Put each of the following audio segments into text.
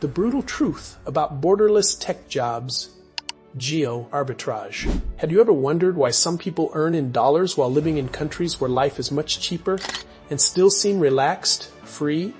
The brutal truth about borderless tech jobs, Geo-Arbitrage. Had you ever wondered why some people earn in dollars while living in countries where life is much cheaper and still seem relaxed, free,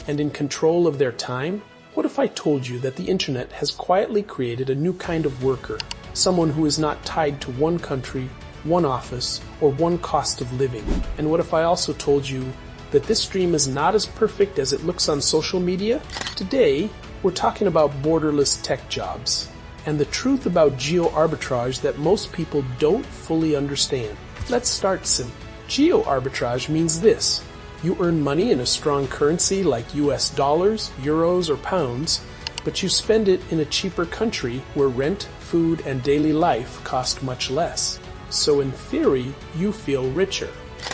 and in control of their time? What if I told you that the internet has quietly created a new kind of worker, someone who is not tied to one country, one office, or one cost of living? And what if I also told you that this dream is not as perfect as it looks on social media? Today, we're talking about borderless tech jobs and the truth about geo-arbitrage that most people don't fully understand. Let's start simple. Geo-arbitrage means this. You earn money in a strong currency like US dollars, euros, or pounds, but you spend it in a cheaper country where rent, food, and daily life cost much less. So in theory, you feel richer,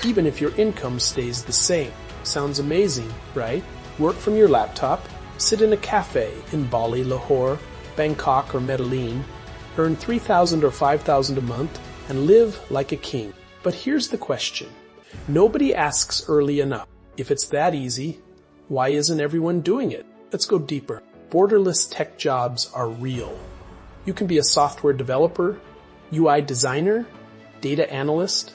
even if your income stays the same. Sounds amazing, right? Work from your laptop, sit in a cafe in Bali, Lahore, Bangkok, or Medellin, earn $3,000 or $5,000 a month, and live like a king. But here's the question. Nobody asks early enough. If it's that easy, why isn't everyone doing it? Let's go deeper. Borderless tech jobs are real. You can be a software developer, UI designer, data analyst,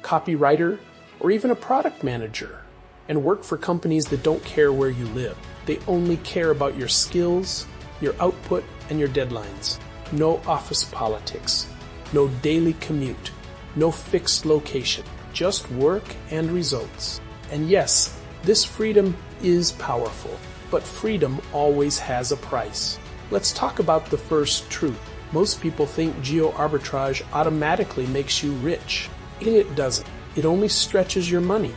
copywriter, or even a product manager, and work for companies that don't care where you live. They only care about your skills, your output, and your deadlines. No office politics, no daily commute, no fixed location, just work and results. And yes, this freedom is powerful, but freedom always has a price. Let's talk about the first truth. Most people think geo-arbitrage automatically makes you rich. It doesn't. It only stretches your money.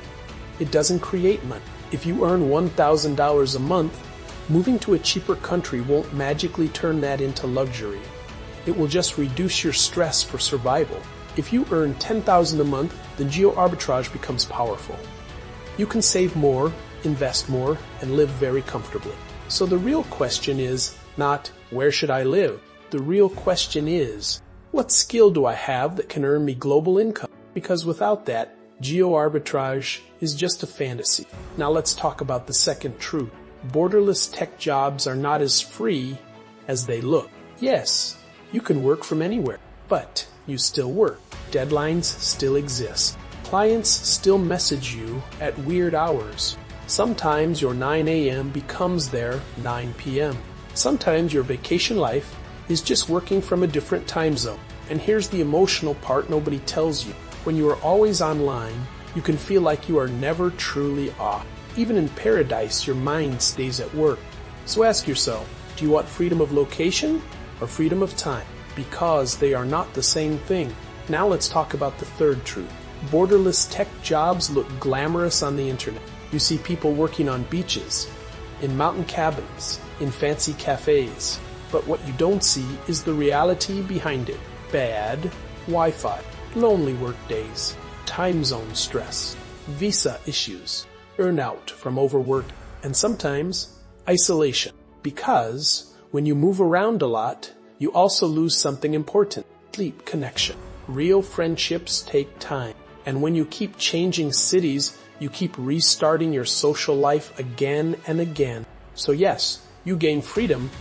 It doesn't create money. If you earn $1,000 a month, moving to a cheaper country won't magically turn that into luxury. It will just reduce your stress for survival. If you earn $10,000 a month, then geo-arbitrage becomes powerful. You can save more, invest more, and live very comfortably. So the real question is not, where should I live? The real question is, what skill do I have that can earn me global income? Because without that, geo-arbitrage is just a fantasy. Now let's talk about the second truth. Borderless tech jobs are not as free as they look. Yes, you can work from anywhere, but you still work. Deadlines still exist. Clients still message you at weird hours. Sometimes your 9 a.m. becomes their 9 p.m. Sometimes your vacation life is just working from a different time zone. And here's the emotional part nobody tells you. When you are always online, you can feel like you are never truly off. Even in paradise, your mind stays at work. So ask yourself, do you want freedom of location or freedom of time? Because they are not the same thing. Now let's talk about the third truth. Borderless tech jobs look glamorous on the internet. You see people working on beaches, in mountain cabins, in fancy cafes. But what you don't see is the reality behind it. Bad Wi-Fi, lonely work days, time zone stress, visa issues, burnout from overwork, and sometimes isolation. Because when you move around a lot, you also lose something important, sleep connection. Real friendships take time. And when you keep changing cities, you keep restarting your social life again and again. So yes, you gain freedom,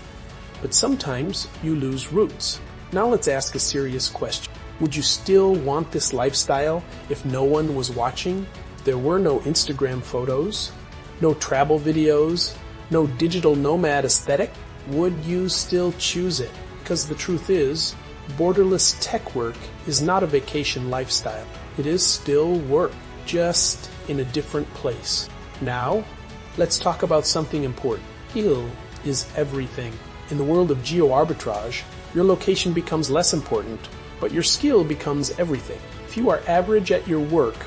but sometimes you lose roots. Now let's ask a serious question. Would you still want this lifestyle if no one was watching? If there were no Instagram photos, no travel videos, no digital nomad aesthetic? Would you still choose it? Because the truth is, borderless tech work is not a vacation lifestyle. It is still work, just in a different place. Now, let's talk about something important. Skill is everything. In the world of geo-arbitrage, your location becomes less important, but your skill becomes everything. If you are average at your work,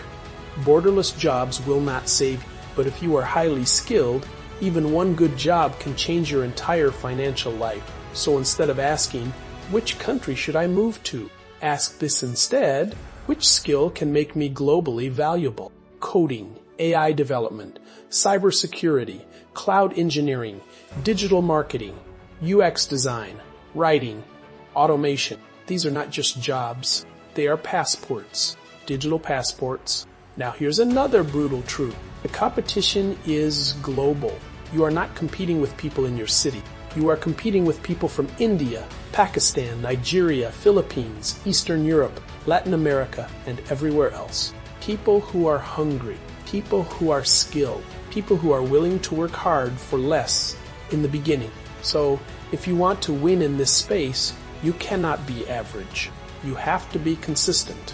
borderless jobs will not save you. But if you are highly skilled, even one good job can change your entire financial life. So instead of asking, which country should I move to? Ask this instead, which skill can make me globally valuable? Coding, AI development, cybersecurity, cloud engineering, digital marketing, UX design, writing, automation. These are not just jobs. They are passports, digital passports. Now here's another brutal truth. The competition is global. You are not competing with people in your city. You are competing with people from India, Pakistan, Nigeria, Philippines, Eastern Europe, Latin America, and everywhere else. People who are hungry, people who are skilled, people who are willing to work hard for less in the beginning. So, if you want to win in this space, you cannot be average. You have to be consistent.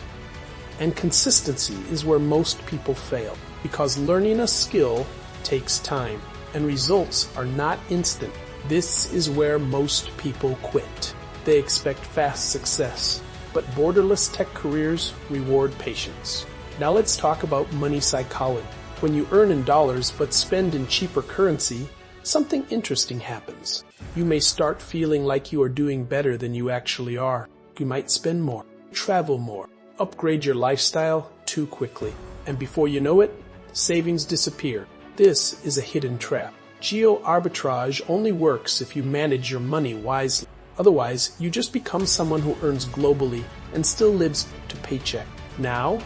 And consistency is where most people fail, because learning a skill takes time, and results are not instant. This is where most people quit. They expect fast success, but borderless tech careers reward patience. Now let's talk about money psychology. When you earn in dollars but spend in cheaper currency, something interesting happens. You may start feeling like you are doing better than you actually are. You might spend more, travel more, upgrade your lifestyle too quickly, and before you know it, savings disappear. This is a hidden trap. Geo-Arbitrage only works if you manage your money wisely. Otherwise, you just become someone who earns globally and still lives to paycheck. Now,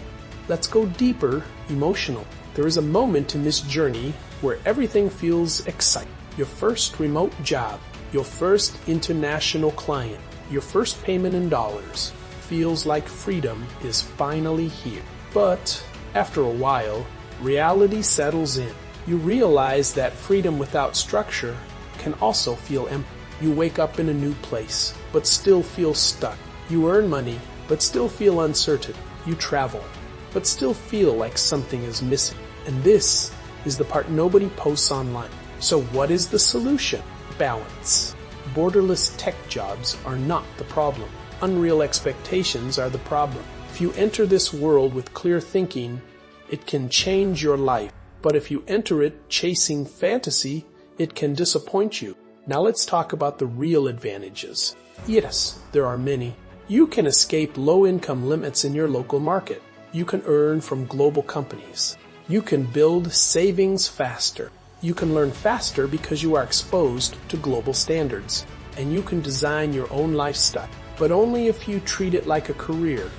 let's go deeper, emotional. There is a moment in this journey where everything feels exciting. Your first remote job, your first international client, your first payment in dollars. Feels like freedom is finally here. But after a while, reality settles in. You realize that freedom without structure can also feel empty. You wake up in a new place, but still feel stuck. You earn money, but still feel uncertain. You travel, but still feel like something is missing. And this is the part nobody posts online. So what is the solution? Balance. Borderless tech jobs are not the problem. Unreal expectations are the problem. If you enter this world with clear thinking, it can change your life. But if you enter it chasing fantasy, it can disappoint you. Now let's talk about the real advantages. Yes, there are many. You can escape low-income limits in your local market. You can earn from global companies. You can build savings faster. You can learn faster because you are exposed to global standards. And you can design your own lifestyle, but only if you treat it like a career,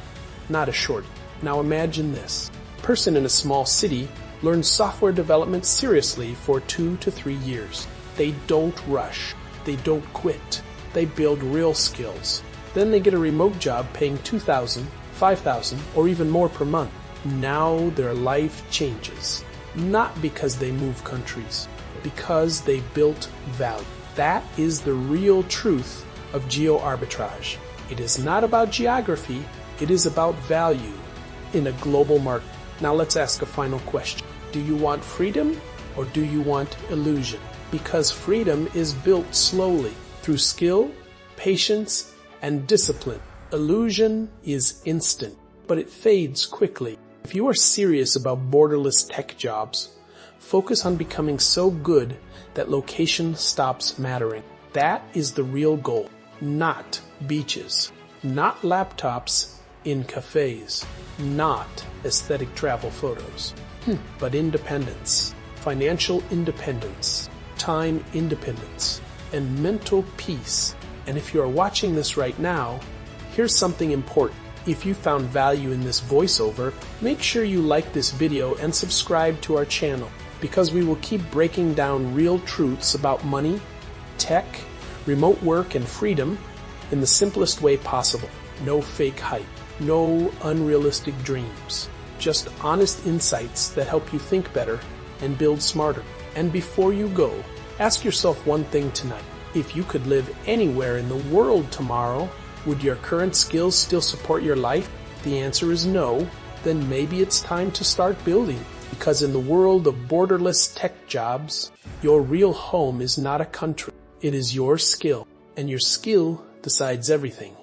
not a short. Now imagine this. A person in a small city learns software development seriously for 2 to 3 years. They don't rush. They don't quit. They build real skills. Then they get a remote job paying $2,000, $5,000, or even more per month. Now their life changes. Not because they move countries, but because they built value. That is the real truth of geo-arbitrage. It is not about geography, it is about value in a global market. Now let's ask a final question. Do you want freedom or do you want illusion? Because freedom is built slowly through skill, patience, and discipline. Illusion is instant, but it fades quickly. If you are serious about borderless tech jobs, focus on becoming so good that location stops mattering. That is the real goal. Not beaches, not laptops in cafes, not aesthetic travel photos, but independence, financial independence, time independence, and mental peace. And if you are watching this right now, here's something important. If you found value in this voiceover, make sure you like this video and subscribe to our channel, because we will keep breaking down real truths about money, tech, remote work, and freedom in the simplest way possible. No fake hype, no unrealistic dreams, just honest insights that help you think better and build smarter. And before you go, ask yourself one thing tonight. If you could live anywhere in the world tomorrow, would your current skills still support your life? If the answer is no, then maybe it's time to start building. Because in the world of borderless tech jobs, your real home is not a country. It is your skill, and your skill decides everything.